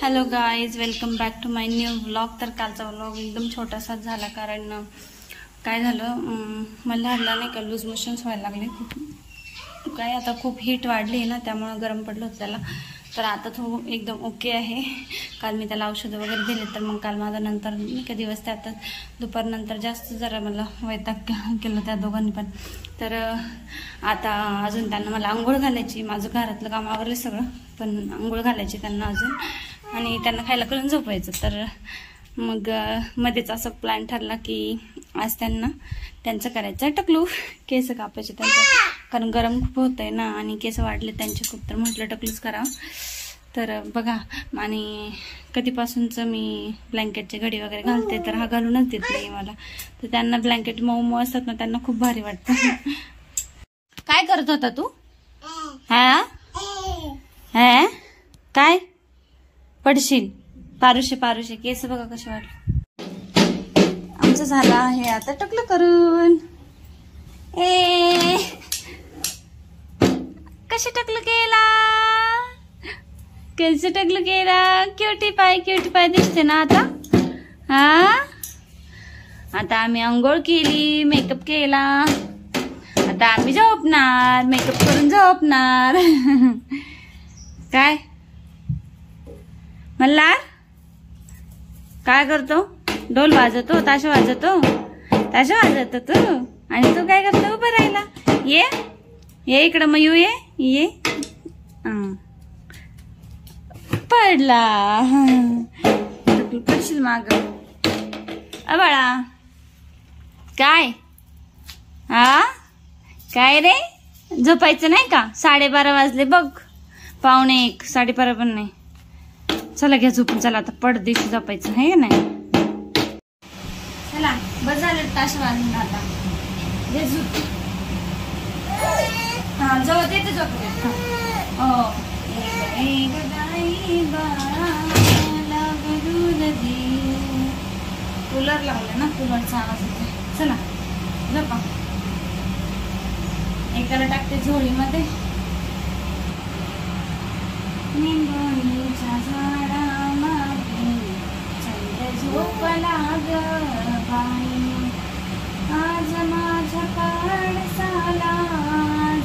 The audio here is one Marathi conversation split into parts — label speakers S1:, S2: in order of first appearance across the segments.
S1: Hello guys, welcome back to my new vlog. तर कालचा व्लॉग एकदम छोटासाच झाला, कारण काय झालं, मला हल्ला नाही का लूज मोशन्स व्हायला लागले. काय आता खूप हीट वाढली आहे ना, त्यामुळे गरम पडलं होतं त्याला. तर आता तो एकदम ओके आहे. काल मी त्याला औषधं वगैरे दिले, तर मग काल माझा नंतर नाही का दिवस त्यात दुपारनंतर जास्त जरा मला वैताग केलं त्या दोघांनी पण. तर आता अजून त्यांना मला आंघोळ घालायची, माझं घरातलं काम आवरलं सगळं, पण आंघोळ घालायची त्यांना अजून, आणि त्यांना खायला करून झोपायचं. तर मग मध्येच असं प्लॅन ठरला की आज त्यांचं करायचं टकलू, केस कापायचे त्यांचं, कारण गरम खूप होत आहे ना आणि केस वाढले त्यांचे खूप. तर म्हटलं टकलूच करावं. तर बघा, आणि कधीपासूनचं मी ब्लँकेटची घडी वगैरे घालते, तर हा घालूनच देत नाही मला. तर त्यांना ब्लँकेट मऊ मऊ असतात ना, त्यांना खूप भारी वाटतं. काय करत होता तू? हा हा काय पडशील? पारुशे केस बघा कसे वाटले. आमचं झालं आहे आता टकलं करून. कसे टकलं केला, कैसे टकलं केला. क्युटी पाय दिसते ना आता. हा, आता आम्ही अंघोळ केली, मेकअप केला, आता आम्ही झोपणार, मेकअप करून झोपणार. काय मल्हार काय करतो? ढोल वाजवतो, ताशा वाजवतो तू. आणि तू काय करतो? उभं राहिला. ये इकडं मयू, ये पडला. पडशील माग. बाळा काय? हा काय रे, झोपायचं नाही का? 12:30 वाजले बघ, 1:45, 12:30 पण नाही. चला घ्या झोपून, चला आता पडदेशी झोपायचं आहे नाही. चला बस झालं, ताश वाजून आता घे झोप. हा जाऊ देते झोप. हो कूलर लावलं ना, कूलरचा आवाज येतो. चला झोपा. एकाला टाकते झोळीमध्ये. निंबोणीच्या झाडामागे चंद झोपला ग बाई, आज माझ्या पाडसाला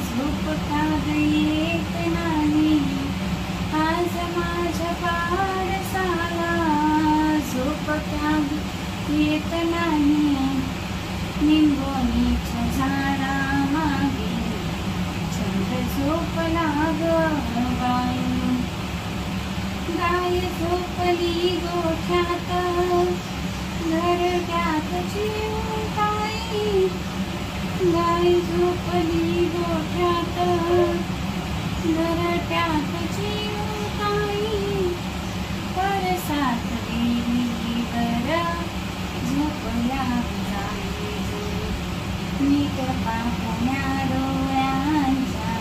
S1: झोप का येत नाही, आज माझ्या पाडसाला झोप का येत नाही. निंबोणीच्या झाडामागे चंद झोपला ग बाई, गाय झोपली गोठ्यात, घरट्यात चिमटाई. गाय झोपली गोठ्यात, घरट्यात चिमटाई. परसात वेलीवर झोपल्या जाई, नीट पाहण्या डोळ्यांच्या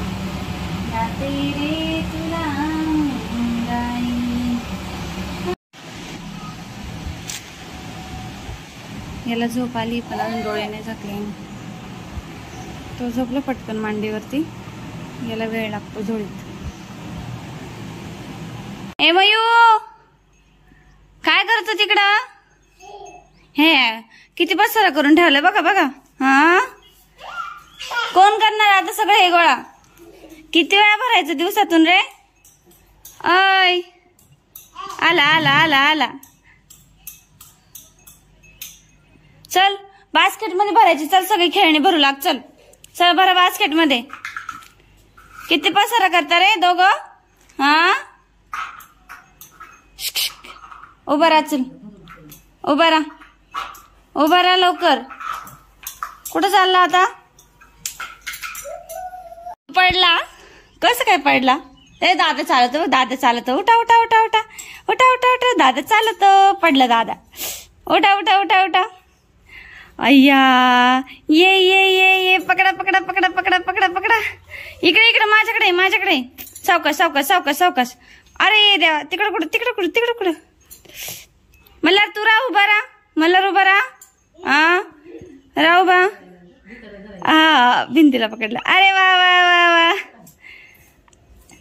S1: जाते रे तुला. याला झोप आली, पण अजून डोळ्याने झाकले. तो झोपला पटकन मांडीवरती, याला वेळ लागतो झोळीत. ए मयू, काय करतो तिकडं? हे किती पसारा करून ठेवलं बघा बघा. हा, कोण करणार आता सगळं हे गोळा? किती वेळा भरायचं दिवसातून रे? अय आला. चल बास्केट मध्ये भरायची, चल सगळी खेळणी भरू लाग. चल भरा बास्केट मध्ये. किती पसारा करता रे दोघं? हा, उभा राहा. चल उभा राहा लवकर. कुठं चालला आता? पडला? कसं काय पडला? दादा चालतो, उठा. दादा चालतो, पडला दादा. उठा. अय्या, ये पकडा. इकडे माझ्याकडे. सावकाश. अरे देवा, तिकडं कुठं. मल्हार तू मल्हार उभा राहा. राहू बा. हा, भिंतीला पकडला. अरे वा,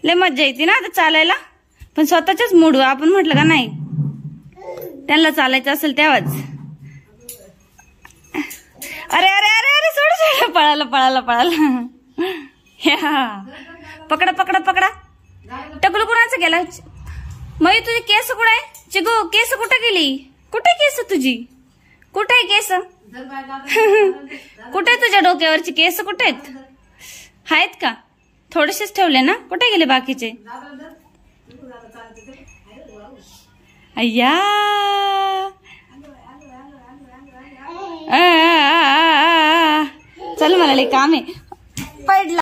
S1: लय मज्जा येते ना आता चालायला. पण स्वतःच्याच मूडवर आपण म्हटलं का नाही त्यांना चालायचं असेल तेव्हाच. अरे अरे अरे अरे सोड सोड, पळाला पळाला पळाला. पकडा पकडा पकडा. टकलू कुणाचं गेला? मयू तुझी केस कुठे आहे? चिगू केस कुठे गेली? कुठे केस तुझी? कुठे आहे केस? कुठे तुझ्या डोक्यावरची केस कुठे आहेत का? थोडेसेच ठेवले ना, कुठे गेले बाकीचे? अय्या चल मला लई काम आहे. पडला.